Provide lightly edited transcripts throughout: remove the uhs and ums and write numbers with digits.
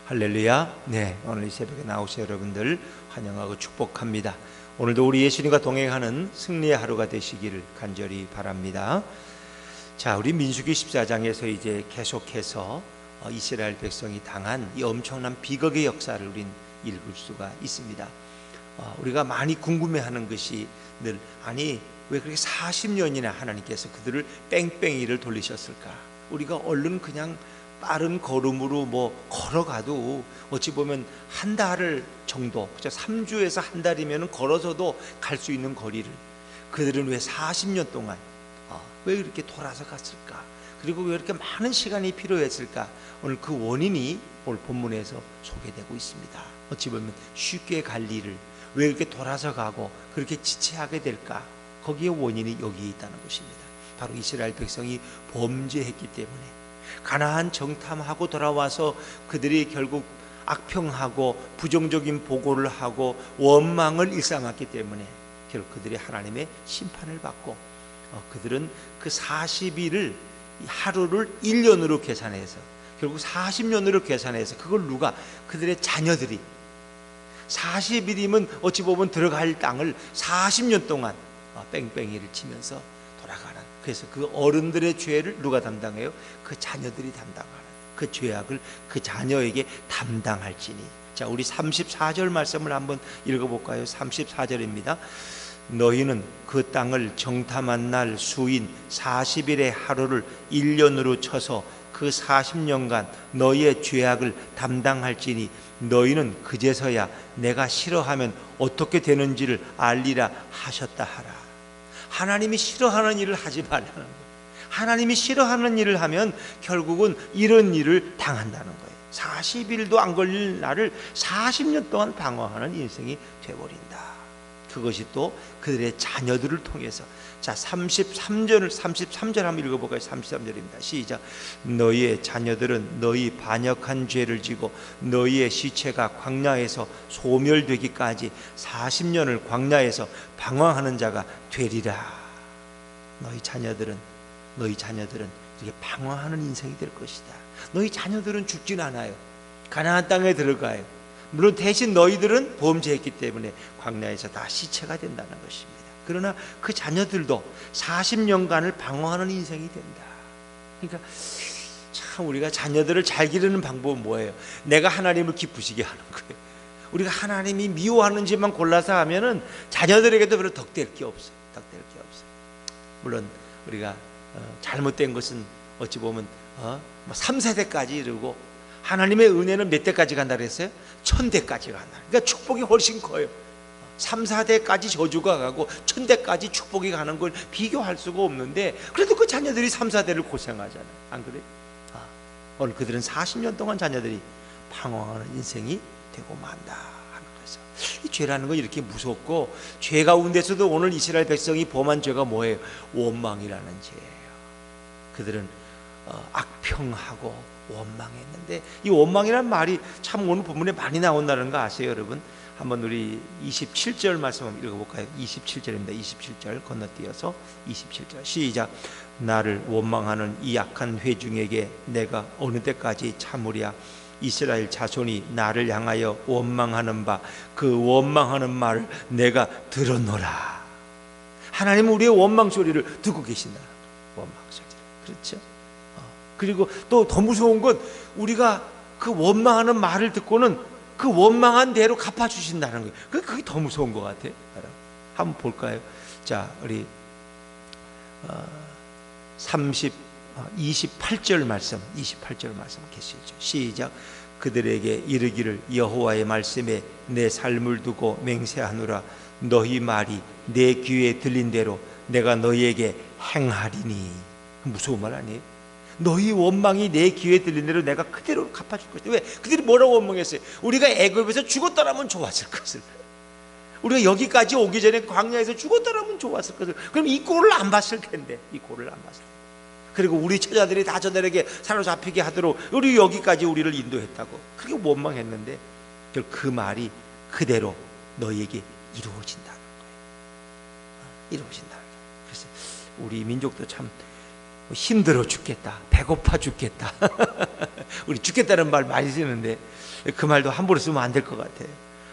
할렐루야. 네, 오늘 이 새벽에 나오신 여러분들 환영하고 축복합니다. 오늘도 우리 예수님과 동행하는 승리의 하루가 되시기를 간절히 바랍니다. 자, 우리 민수기 14장에서 이제 계속해서 이스라엘 백성이 당한 이 엄청난 비극의 역사를 우린 읽을 수가 있습니다. 우리가 많이 궁금해하는 것이 늘 왜 그렇게 40년이나 하나님께서 그들을 뺑뺑이를 돌리셨을까? 우리가 얼른 그냥 빠른 걸음으로 걸어가도 어찌 보면 한 달 정도, 3주에서 한 달이면 걸어서도 갈 수 있는 거리를 그들은 왜 40년 동안 왜 이렇게 돌아서 갔을까? 그리고 왜 이렇게 많은 시간이 필요했을까? 오늘 그 원인이 오늘 본문에서 소개되고 있습니다. 어찌 보면 쉽게 갈 일을 왜 이렇게 돌아서 가고 그렇게 지체하게 될까? 거기에 원인이 여기에 있다는 것입니다. 바로 이스라엘 백성이 범죄했기 때문에 가나안 정탐하고 돌아와서 그들이 결국 악평하고 부정적인 보고를 하고 원망을 일삼았기 때문에 결국 그들이 하나님의 심판을 받고 그들은 그 40일을 하루를 1년으로 계산해서 결국 40년으로 계산해서 그걸 그들의 자녀들이 40일이면 어찌 보면 들어갈 땅을 40년 동안 뺑뺑이를 치면서 돌아가는, 그래서 그 어른들의 죄를 누가 담당해요? 그 자녀들이 담당하는 그 죄악을 그 자녀에게 담당할지니. 자, 우리 34절 말씀을 한번 읽어볼까요? 34절입니다. 너희는 그 땅을 정탐한 날 수인 40일의 하루를 1년으로 쳐서 그 40년간 너희의 죄악을 담당할지니 너희는 그제서야 내가 싫어하면 어떻게 되는지를 알리라 하셨다 하라. 하나님이 싫어하는 일을 하지 말라는 거예요. 하나님이 싫어하는 일을 하면 결국은 이런 일을 당한다는 거예요. 40일도 안 걸릴 날을 40년 동안 방어하는 인생이 되어버린다. 그것이 또 그들의 자녀들을 통해서. 자, 33절 한번 읽어볼까요? 33절입니다. 시작. 너희의 자녀들은 너희 반역한 죄를 지고 너희의 시체가 광야에서 소멸되기까지 40년을 광야에서 방황하는 자가 되리라. 너희 자녀들은 이렇게 방황하는 인생이 될 것이다. 너희 자녀들은 죽진 않아요. 가나안 땅에 들어가요. 물론 대신 너희들은 범죄했기 때문에 광야에서 다 시체가 된다는 것입니다. 그러나 그 자녀들도 40년간을 방황하는 인생이 된다. 그러니까 참 우리가 자녀들을 잘 기르는 방법은 뭐예요? 내가 하나님을 기쁘시게 하는 거예요. 우리가 하나님이 미워하는지만 골라서 하면은 자녀들에게도 별로 덕될 게 없어요. 물론 우리가 잘못된 것은 어찌 보면 3세대까지 이르고 하나님의 은혜는 몇 대까지 간다 그랬어요? 1000대까지 간다. 그러니까 축복이 훨씬 커요. 3, 4대까지 저주가 가고 1000대까지 축복이 가는 걸 비교할 수가 없는데 그래도 그 자녀들이 3, 4대를 고생하잖아요. 안 그래요? 오늘 그들은 40년 동안 자녀들이 방황하는 인생이 되고 만다 하는 거죠. 이 죄라는 건 이렇게 무섭고, 죄 가운데서도 오늘 이스라엘 백성이 범한 죄가 뭐예요? 원망이라는 죄예요. 그들은 악평하고 원망했는데 이 원망이라는 말이 참 오늘 본문에 많이 나온다는 거 아세요, 여러분? 한번 우리 27절 말씀 한번 읽어볼까요? 27절입니다. 27절 건너뛰어서 27절 시작. 나를 원망하는 이 약한 회중에게 내가 어느 때까지 참으랴? 이스라엘 자손이 나를 향하여 원망하는 바 그 원망하는 말을 내가 들었노라. 하나님은 우리의 원망 소리를 듣고 계신다. 원망 소리. 그렇죠? 그리고 또 더 무서운 건 우리가 그 원망하는 말을 듣고는 그 원망한 대로 갚아주신다는 거예요. 그게 더 무서운 것 같아요. 한번 볼까요? 자, 우리 28절 말씀 계시죠. 시작. 그들에게 이르기를 여호와의 말씀에 내 삶을 두고 맹세하노라. 너희 말이 내 귀에 들린 대로 내가 너희에게 행하리니. 무서운 말 아니에요? 너희 원망이 내 귀에 들린 대로 내가 그대로 갚아줄 것이다. 왜? 그들이 뭐라고 원망했어요? 우리가 애굽에서 죽었더라면 좋았을 것을, 우리가 여기까지 오기 전에 광야에서 죽었더라면 좋았을 것을. 그럼 이 꼴을 안 봤을 텐데, 이 꼴을 안 봤을 텐데. 그리고 우리 처자들이 다 저들에게 사로잡히게 하도록 우리 여기까지 우리를 인도했다고 그렇게 원망했는데 결국 그 말이 그대로 너희에게 이루어진다는 거예요. 이루어진다는 거예요. 그래서 우리 민족도 참 힘들어 죽겠다, 배고파 죽겠다. 우리 죽겠다는 말 많이 쓰는데 그 말도 함부로 쓰면 안 될 것 같아요.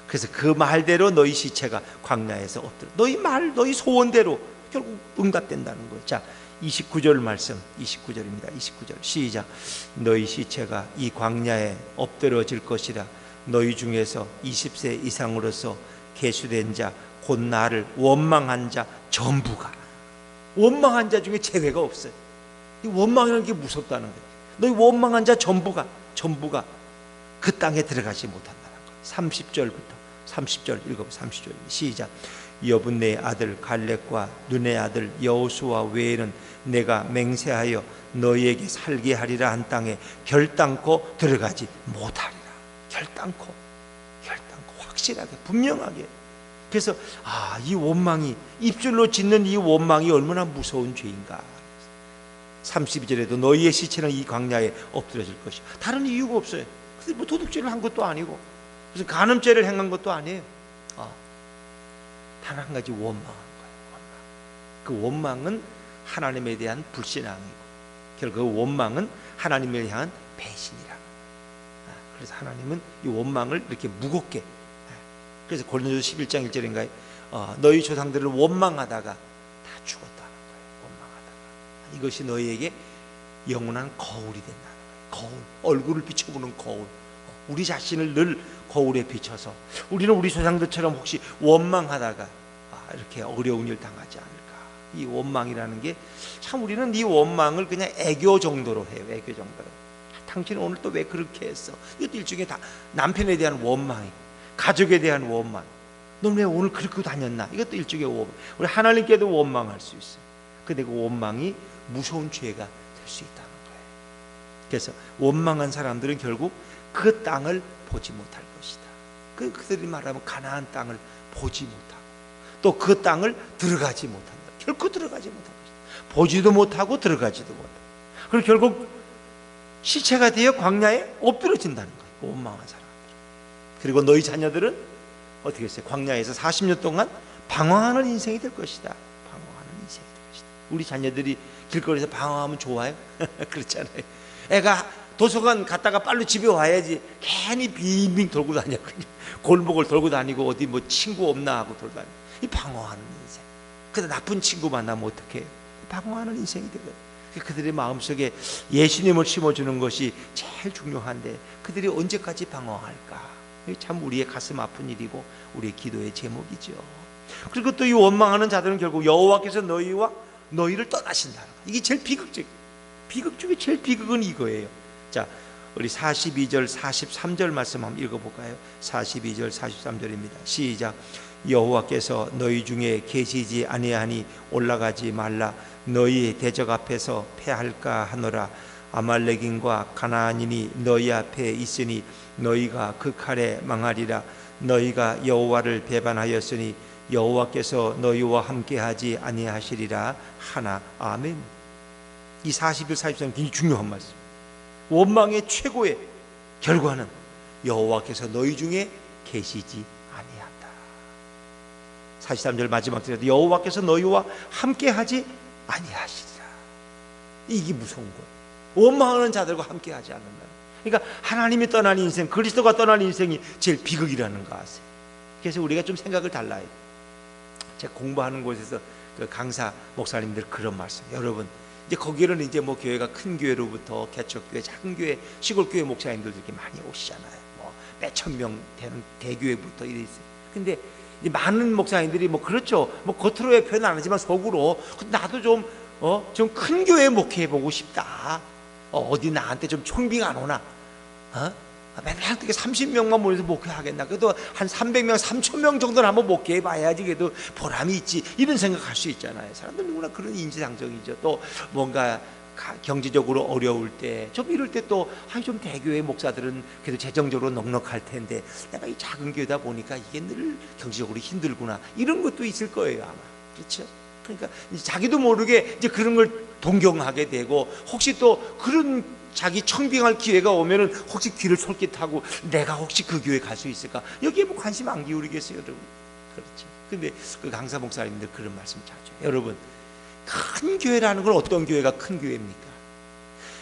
그래서 그 말대로 너희 시체가 광야에서 엎드려, 너희 말, 너희 소원대로 결국 응답된다는 거예요. 자, 29절 말씀, 29절입니다. 29절 시작. 너희 시체가 이 광야에 엎드러질 것이라. 너희 중에서 20세 이상으로서 계수된 자 곧 나를 원망한 자 전부가, 원망한 자 중에 제외가 없어요. 이 원망이라는 게 무섭다는 거예요. 너희 원망한 자 전부가 그 땅에 들어가지 못한다는 거예요. 30절부터 30절 읽어. 30절 시작. 여분네 아들 갈렙과 눈의 아들 여호수아 외에는 내가 맹세하여 너희에게 살게 하리라 한 땅에 결단코 들어가지 못하리라. 결단코 확실하게 분명하게. 그래서 이 원망이, 입술로 짓는 이 원망이 얼마나 무서운 죄인가. 32절에도 너희의 시체는 이 광야에 엎드려질 것이요. 다른 이유가 없어요. 근데 뭐 도둑질을 한 것도 아니고 무슨 간음죄를 행한 것도 아니에요. 단 한 가지 원망한 거예요. 그 원망은 하나님에 대한 불신앙이고 결국 그 원망은 하나님을 향한 배신이라. 그래서 하나님은 이 원망을 이렇게 무겁게, 그래서 고린도서 11장 1절인가요? 너희 조상들을 원망하다가 다 죽었다는 거예요. 원망하다가. 이것이 너희에게 영원한 거울이 된다는 거예요. 거울, 얼굴을 비춰보는 거울. 우리 자신을 늘 거울에 비춰서 우리는 우리 조상들처럼 혹시 원망하다가 이렇게 어려운 일 당하지 않을까. 이 원망이라는 게 참, 우리는 이 원망을 그냥 애교 정도로 해요. 애교 정도로. 당신은 오늘 또 왜 그렇게 했어? 이것도 일종의 다 남편에 대한 원망이고 가족에 대한 원망. 넌 왜 오늘 그렇게 다녔나? 이것도 일종의 원망. 우리 하나님께도 원망할 수 있어요. 근데 그 원망이 무서운 죄가 될 수 있다는 거예요. 그래서 원망한 사람들은 결국 그 땅을 보지 못할 것이다. 그들이 말하면 가나안 땅을 보지 못하고 또 그 땅을 들어가지 못한다. 결코 들어가지 못할 것이다. 보지도 못하고 들어가지도 못하고. 그리고 결국 시체가 되어 광야에 엎드려진다는 거예요. 원망한 사람. 그리고 너희 자녀들은 어떻게 했어요? 광야에서 40년 동안 방황하는 인생이 될 것이다. 방황하는 인생이 될 것이다. 우리 자녀들이 길거리에서 방황하면 좋아요? 그렇잖아요. 애가 도서관 갔다가 빨리 집에 와야지 괜히 빙빙 돌고 다녀. 골목을 돌고 다니고 어디 뭐 친구 없나 하고 돌고 다니고. 이 방황하는 인생. 근데 나쁜 친구 만나면 어떻게 해요? 방황하는 인생이 되거든요. 그들의 마음속에 예수님을 심어주는 것이 제일 중요한데 그들이 언제까지 방황할까? 참 우리의 가슴 아픈 일이고 우리의 기도의 제목이죠. 그리고 또 이 원망하는 자들은 결국 여호와께서 너희를 떠나신다는 거예요. 이게 제일 비극적. 비극 중에 제일 비극은 이거예요. 자, 우리 42절 43절 말씀 한번 읽어볼까요? 42절 43절입니다. 시작. 여호와께서 너희 중에 계시지 아니하니 올라가지 말라. 너희 대적 앞에서 패할까 하노라. 아말렉인과 가나안인이 너희 앞에 있으니 너희가 그 칼에 망하리라. 너희가 여호와를 배반하였으니 여호와께서 너희와 함께하지 아니하시리라 하나. 아멘. 이 41, 43 굉장히 중요한 말씀. 원망의 최고의 결과는 여호와께서 너희 중에 계시지 아니한다. 43절 마지막 절에도 여호와께서 너희와 함께하지 아니하시리라. 이게 무서운 거예요. 원망하는 자들과 함께하지 않는다. 그러니까 하나님이 떠난 인생, 그리스도가 떠난 인생이 제일 비극이라는 거 아세요? 그래서 우리가 좀 생각을 달라요. 제가 공부하는 곳에서 그 강사 목사님들 그런 말씀. 여러분, 이제 거기는 이제 뭐 교회가 큰 교회로부터 개척교회, 작은 교회, 시골 교회 목사님들도 이렇게 많이 오시잖아요. 뭐 몇천 명 되는 대교회부터 이래 있어요. 근데 이제 많은 목사님들이 뭐 그렇죠. 뭐 겉으로의 표현 안 하지만 속으로 나도 좀 큰 교회 목회해 보고 싶다. 어디 나한테 좀 총빙 안 오나? 맨날 어떻게 30명만 모여서 목회하겠나? 그래도 한 300명, 3,000명 정도는 한번 목회해 봐야지 그래도 보람이 있지. 이런 생각할 수 있잖아요. 사람들 누구나 그런 인지상정이죠. 또 뭔가 경제적으로 어려울 때, 좀 이럴 때 또 좀 대교회 목사들은 그래도 재정적으로 넉넉할 텐데 내가 이 작은 교회다 보니까 이게 늘 경제적으로 힘들구나. 이런 것도 있을 거예요 아마. 그렇죠? 그러니까 자기도 모르게 이제 그런 걸 동경하게 되고, 혹시 또 그런 자기 청빙할 기회가 오면은 혹시 귀를 솔깃하고 내가 혹시 그 교회 갈 수 있을까? 여기에 뭐 관심 안 기울이겠어요, 여러분? 그렇지. 근데 그 강사 목사님들 그런 말씀 자주. 여러분, 큰 교회라는 건 어떤 교회가 큰 교회입니까?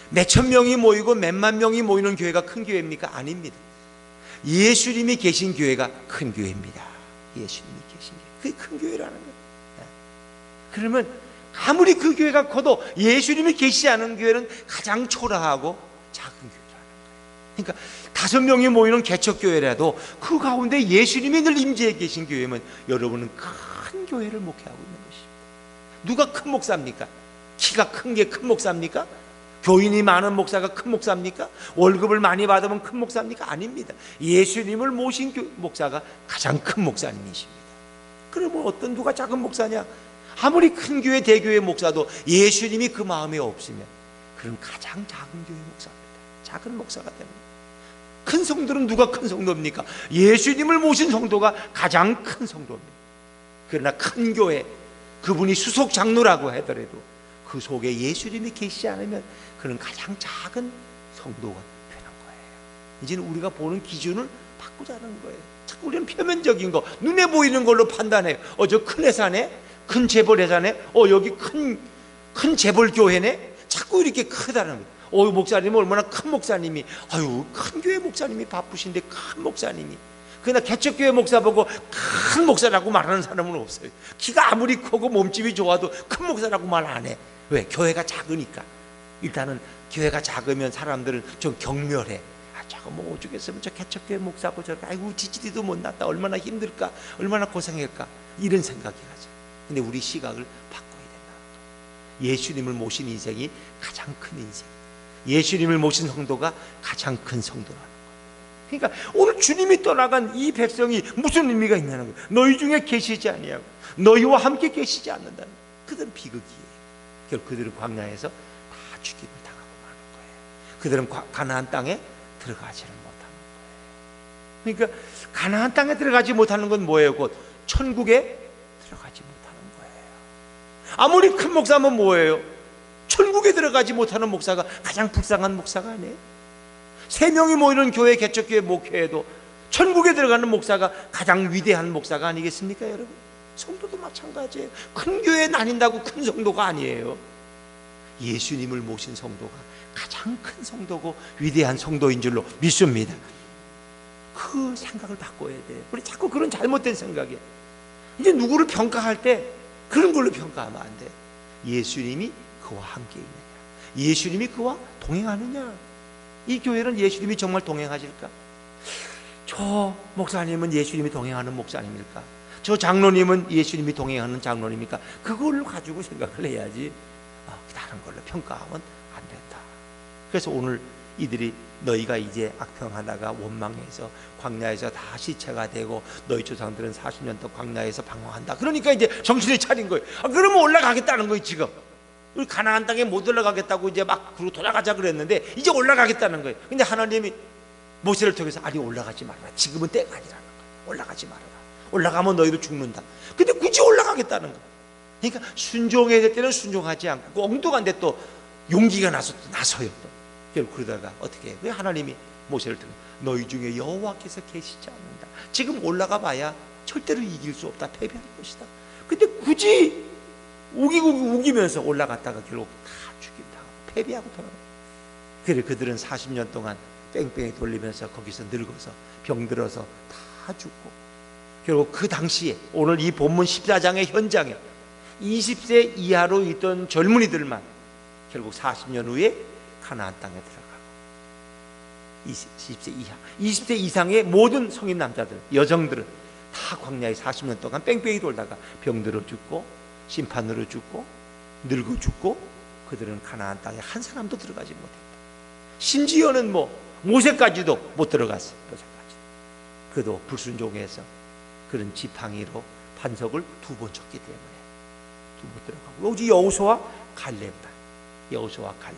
몇천 명이 모이고 몇만 명이 모이는 교회가 큰 교회입니까? 아닙니다. 예수님이 계신 교회가 큰 교회입니다. 예수님이 계신 교회, 그게 큰 교회라는 거예요. 그러면 아무리 그 교회가 커도 예수님이 계시지 않은 교회는 가장 초라하고 작은 교회라는 거예요. 그러니까 5명이 모이는 개척교회라도 그 가운데 예수님이 늘 임재해 계신 교회면 여러분은 큰 교회를 목회하고 있는 것입니다. 누가 큰 목사입니까? 키가 큰 게 큰 목사입니까? 교인이 많은 목사가 큰 목사입니까? 월급을 많이 받으면 큰 목사입니까? 아닙니다. 예수님을 모신 목사가 가장 큰 목사님이십니다. 그러면 어떤 누가 작은 목사냐? 아무리 큰 교회 대교회 목사도 예수님이 그 마음에 없으면 그는 가장 작은 교회 목사입니다. 작은 목사가 됩니다. 큰 성도는 누가 큰 성도입니까? 예수님을 모신 성도가 가장 큰 성도입니다. 그러나 큰 교회, 그분이 수석 장로라고 하더라도 그 속에 예수님이 계시지 않으면 그는 가장 작은 성도가 되는 거예요. 이제는 우리가 보는 기준을 바꾸자는 거예요. 자꾸 우리는 표면적인 거, 눈에 보이는 걸로 판단해요. 저 큰 회사네, 큰 재벌 회사네, 여기 큰 재벌 교회네. 자꾸 이렇게 크다는 거예요. 목사님은 얼마나 큰 목사님이, 큰 교회 목사님이 바쁘신데 큰 목사님이. 그러나 개척교회 목사 보고 큰 목사라고 말하는 사람은 없어요. 키가 아무리 크고 몸집이 좋아도 큰 목사라고 말 안 해. 왜? 교회가 작으니까. 일단은 교회가 작으면 사람들은 좀 경멸해. 저거 뭐 오죽했으면 저 개척교회 목사고 저렇게, 아이고 지지리도 못 났다, 얼마나 힘들까, 얼마나 고생할까, 이런 생각이 가죠. 근데 우리 시각을 바꿔야 된다. 예수님을 모신 인생이 가장 큰 인생, 예수님을 모신 성도가 가장 큰 성도라는 거예요. 그러니까 오늘 주님이 떠나간 이 백성이 무슨 의미가 있냐는 거예요. 너희 중에 계시지 아니하고 너희와 함께 계시지 않는다는 거예요. 그들은 비극이에요. 결국 그들은 광야에서 다 죽임을 당하고 마는 거예요. 그들은 가나안 땅에 들어가지를 못하는 거예요. 그러니까 가나안 땅에 들어가지 못하는 건 뭐예요? 곧 천국에 들어가지 못하는 거예요. 아무리 큰 목사면 뭐예요? 천국에 들어가지 못하는 목사가 가장 불쌍한 목사가 아니에요? 3명이 모이는 교회, 개척교회 목회에도 천국에 들어가는 목사가 가장 위대한 목사가 아니겠습니까, 여러분? 성도도 마찬가지예요. 큰 교회에 나뉜다고 큰 성도가 아니에요. 예수님을 모신 성도가 가장 큰 성도고 위대한 성도인 줄로 믿습니다. 그 생각을 바꿔야 돼요. 우리 자꾸 그런 잘못된 생각이에요. 이제 누구를 평가할 때 그런 걸로 평가하면 안 돼요. 예수님이 그와 함께 있느냐, 예수님이 그와 동행하느냐. 이 교회는 예수님이 정말 동행하실까? 저 목사님은 예수님이 동행하는 목사님일까? 저 장로님은 예수님이 동행하는 장로님일까? 그걸 가지고 생각을 해야지 다른 걸로 평가하면 안 된다. 그래서 오늘 이들이 너희가 이제 악평하다가 원망해서 광야에서 다 시체가 되고 너희 조상들은 40년 동안 광야에서 방황한다. 그러니까 이제 정신을 차린 거예요. 그러면 올라가겠다는 거예요. 지금 우리 가나안 땅에 못 올라가겠다고 이제 막 그러고 돌아가자 그랬는데 이제 올라가겠다는 거예요. 근데 하나님이 모세를 통해서 아니 올라가지 말아라. 지금은 때가 아니라는 거예요. 올라가지 말아라. 올라가면 너희도 죽는다. 근데 굳이 올라가겠다는 거예요. 그러니까 순종해야 될 때는 순종하지 않고 엉뚱한데 또 용기가 나서 또 나서요. 또 결국 그러다가 어떻게 해요? 왜 하나님이 모세를 통해 너희 중에 여호와께서 계시지 않는다. 지금 올라가 봐야 절대로 이길 수 없다. 패배할 것이다. 근데 굳이 우기면서 올라갔다가 결국 다 죽임당하고 패배하고 돌아가요. 그래 그들은 40년 동안 뺑뺑이 돌리면서 거기서 늙어서 병들어서 다 죽고 결국 그 당시에 오늘 이 본문 14장의 현장에 20세 이하로 있던 젊은이들만 결국 40년 후에 가나안 땅에 들어가고 20세 이하, 20세 이상의 모든 성인 남자들, 여성들은 다 광야에 40년 동안 뺑뺑이 돌다가 병들어 죽고 심판으로 죽고 늙어 죽고 그들은 가나안 땅에 한 사람도 들어가지 못했다. 심지어는 모세까지도 못 들어갔어요. 모세까지. 그도 불순종해서 그런 지팡이로 반석을 2번 쳤기 때문에 못 들어가고 오직 여호수아와 갈렙만, 여호수아와 갈렙,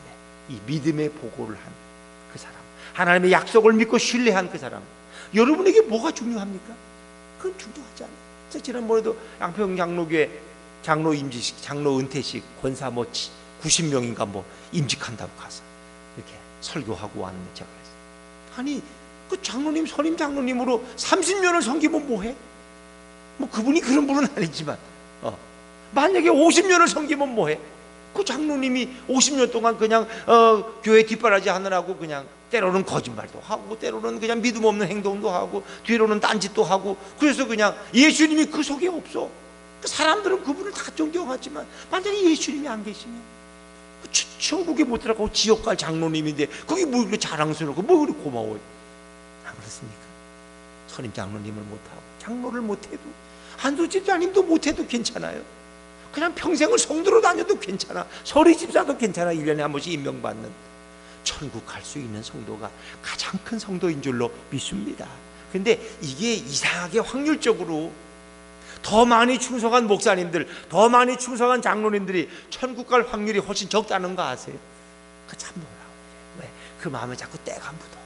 이 믿음의 보고를 한 그 사람, 하나님의 약속을 믿고 신뢰한 그 사람. 여러분에게 뭐가 중요합니까? 그건 중요하지 않아요. 지난번에도 양평 장로교회 장로 임직식, 장로 은퇴식 권사 90명인가 임직한다고 가서 이렇게 설교하고 왔는데 제가 그랬어요. 아니 그 장로님 선임 장로님으로 30년을 섬기면 뭐해? 그분이 그런 분은 아니지만 만약에 50년을 섬기면 뭐해? 그 장로님이 50년 동안 그냥 교회 뒷바라지 하느라고 그냥 때로는 거짓말도 하고 때로는 그냥 믿음 없는 행동도 하고 뒤로는 딴짓도 하고, 그래서 그냥 예수님이 그 속에 없어. 사람들은 그분을 다 존경하지만 만약에 예수님이 안 계시면 천국에 못 들어가고 지옥 갈 장로님인데 그게 뭐 그렇게 자랑스럽고 뭐 그렇게 고마워요? 안 그렇습니까? 선임 장로님을 못하고 장로를 못해도 한두 집사님도 못해도 괜찮아요. 그냥 평생을 성도로 다녀도 괜찮아. 서리 집사도 괜찮아. 1년에 한 번씩 임명받는. 천국 갈 수 있는 성도가 가장 큰 성도인 줄로 믿습니다. 근데 이게 이상하게 확률적으로 더 많이 충성한 목사님들, 더 많이 충성한 장로님들이 천국 갈 확률이 훨씬 적다는 거 아세요? 그 참 놀라워요. 왜? 그 마음에 자꾸 때가 묻어.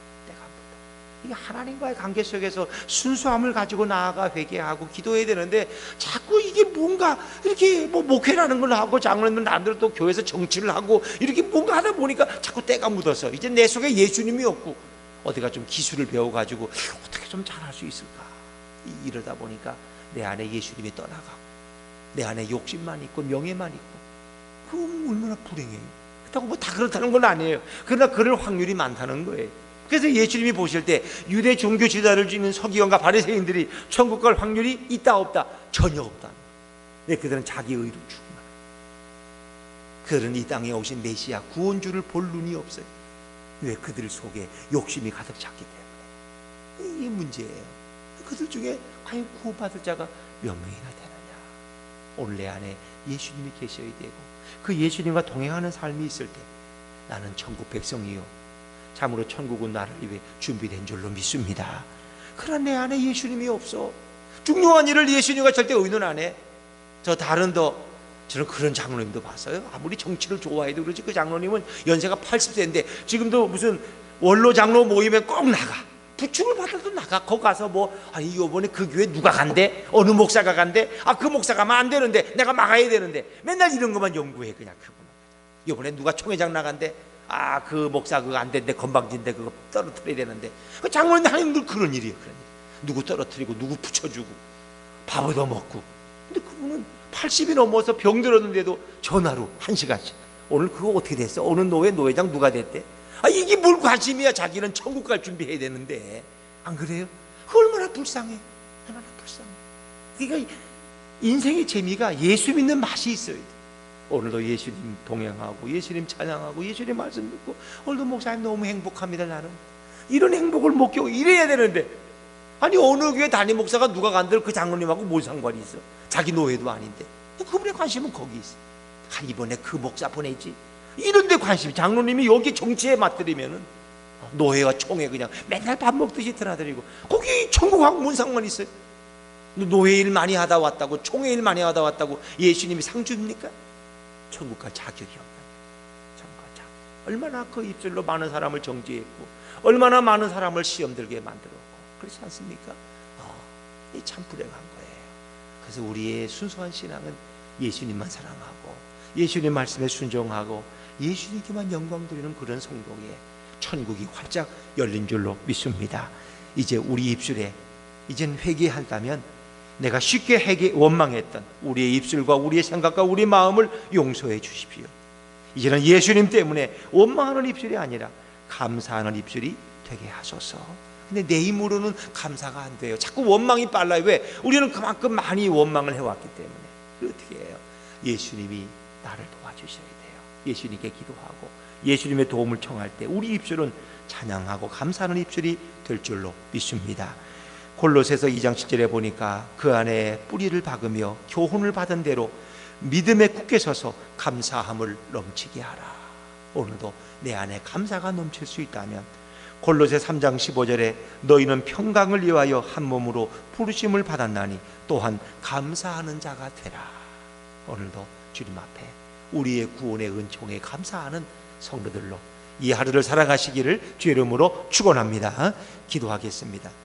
이게 하나님과의 관계 속에서 순수함을 가지고 나아가 회개하고 기도해야 되는데, 자꾸 이게 뭔가 이렇게 뭐 목회라는 걸 하고 장로님은 나름대로 또 교회에서 정치를 하고 이렇게 뭔가 하다 보니까 자꾸 때가 묻어서 이제 내 속에 예수님이 없고 어디가 좀 기술을 배워가지고 어떻게 좀 잘할 수 있을까, 이러다 보니까 내 안에 예수님이 떠나가고 내 안에 욕심만 있고 명예만 있고, 그럼 얼마나 불행해요. 그렇다고 뭐 다 그렇다는 건 아니에요. 그러나 그럴 확률이 많다는 거예요. 그래서 예수님이 보실 때 유대 종교 지도자를 지닌 서기관과 바리새인들이 천국 갈 확률이 있다 없다? 전혀 없다. 왜? 그들은 자기 의로 충만. 그들은 이 땅에 오신 메시아 구원주를 볼 눈이 없어요. 왜? 그들 속에 욕심이 가득 찼기 때문에. 이게 문제예요. 그들 중에 과연 구원받을 자가 몇 명이나 되느냐? 오늘 내 안에 예수님이 계셔야 되고 그 예수님과 동행하는 삶이 있을 때 나는 천국 백성이요, 참으로 천국은 나를 위해 준비된 줄로 믿습니다. 그러나 내 안에 예수님이 없어. 중요한 일을 예수님과 절대 의논 안 해. 저는 그런 장로님도 봤어요. 아무리 정치를 좋아해도 그렇지, 그 장로님은 연세가 80세인데 지금도 무슨 원로 장로 모임에 꼭 나가. 부축을 받아도 나가. 거기 가서 아니 이번에 그 교회 누가 간대? 어느 목사가 간대? 그 목사 가면 안 되는데 내가 막아야 되는데, 맨날 이런 것만 연구해. 그냥 그거. 이번에 누가 총회장 나간대? 그 목사 그거 안 된대, 건방진데 그거 떨어뜨려야 되는데. 그 장로님 하나님들 그런 일이에요. 그런 일. 누구 떨어뜨리고 누구 붙여주고 밥 얻어먹고. 근데 그분은 80이 넘어서 병들었는데도 전화로 1시간씩 오늘 그거 어떻게 됐어? 어느 노회장 누가 됐대? 이게 뭘 관심이야. 자기는 천국 갈 준비해야 되는데. 안 그래요? 얼마나 불쌍해. 얼마나 불쌍해. 그러니까 인생의 재미가 예수 믿는 맛이 있어야 돼. 오늘도 예수님 동행하고 예수님 찬양하고 예수님 말씀 듣고, 오늘도 목사님 너무 행복합니다. 나는 이런 행복을 못 겪고 이래야 되는데, 아니 어느 교회 담임 목사가 누가 간들 그 장로님하고 뭔 상관이 있어? 자기 노예도 아닌데. 그분의 관심은 거기 있어. 이번에 그 목사 보내지, 이런 데 관심이. 장로님이 여기 정치에 맞들이면은 노예와 총회 그냥 맨날 밥 먹듯이 드나들이고, 거기 천국하고 뭔 상관이 있어요? 노예 일 많이 하다 왔다고, 총회 일 많이 하다 왔다고 예수님이 상 줍니까? 천국 갈 자격이 없는. 천국 갈 자격. 얼마나 그 입술로 많은 사람을 정죄했고 얼마나 많은 사람을 시험 들게 만들었고, 그렇지 않습니까? 이 참 불행한 거예요. 그래서 우리의 순수한 신앙은 예수님만 사랑하고 예수님 말씀에 순종하고 예수님께만 영광 드리는 그런 성도에 천국이 활짝 열린 줄로 믿습니다. 이제 우리 입술에 이젠 회개한다면 내가 쉽게 원망했던 우리의 입술과 우리의 생각과 우리 마음을 용서해 주십시오. 이제는 예수님 때문에 원망하는 입술이 아니라 감사하는 입술이 되게 하소서. 근데 내 힘으로는 감사가 안 돼요. 자꾸 원망이 빨라요. 왜? 우리는 그만큼 많이 원망을 해왔기 때문에. 어떻게 해요? 예수님이 나를 도와주셔야 돼요. 예수님께 기도하고 예수님의 도움을 청할 때 우리 입술은 찬양하고 감사하는 입술이 될 줄로 믿습니다. 골로새서 2장 7절에 보니까 그 안에 뿌리를 박으며 교훈을 받은 대로 믿음에 굳게 서서 감사함을 넘치게 하라. 오늘도 내 안에 감사가 넘칠 수 있다면 골로새 3장 15절에 너희는 평강을 위하여 한 몸으로 부르심을 받았나니 또한 감사하는 자가 되라. 오늘도 주님 앞에 우리의 구원의 은총에 감사하는 성도들로 이 하루를 살아가시기를 주의 이름으로 축원합니다. 기도하겠습니다.